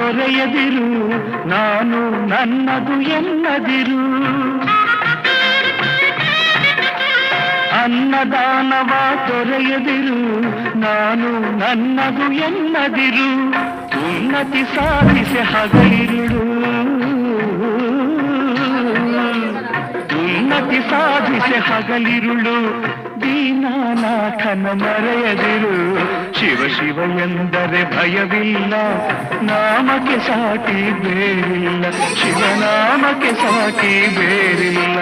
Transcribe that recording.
ತೊರೆಯದಿರು, ನಾನು ನನ್ನದು ಎನ್ನದಿರು. ಅನ್ನದಾನವ ತೊರೆಯದಿರು, ನಾನು ನನ್ನದು ಎನ್ನದಿರು. ಉನ್ನತಿ ಸಾಧಿಸಿ ಹಗಲಿರುಳು, ಉನ್ನತಿ ಸಾಧಿಸಿ ಹಗಲಿರುಳು. ದೀನಾನಾಥನ ಮರೆಯದಿರು, ಶಿವ ಶಿವ ಎಂದರೆ ಭಯವಿಲ್ಲ, ನಾಮಕ್ಕೆ ಸಾಟಿ ಬೇರಿಲ್ಲ, ಶಿವನಾಮಕ್ಕೆ ಸಾಟಿ ಬೇರಿಲ್ಲ.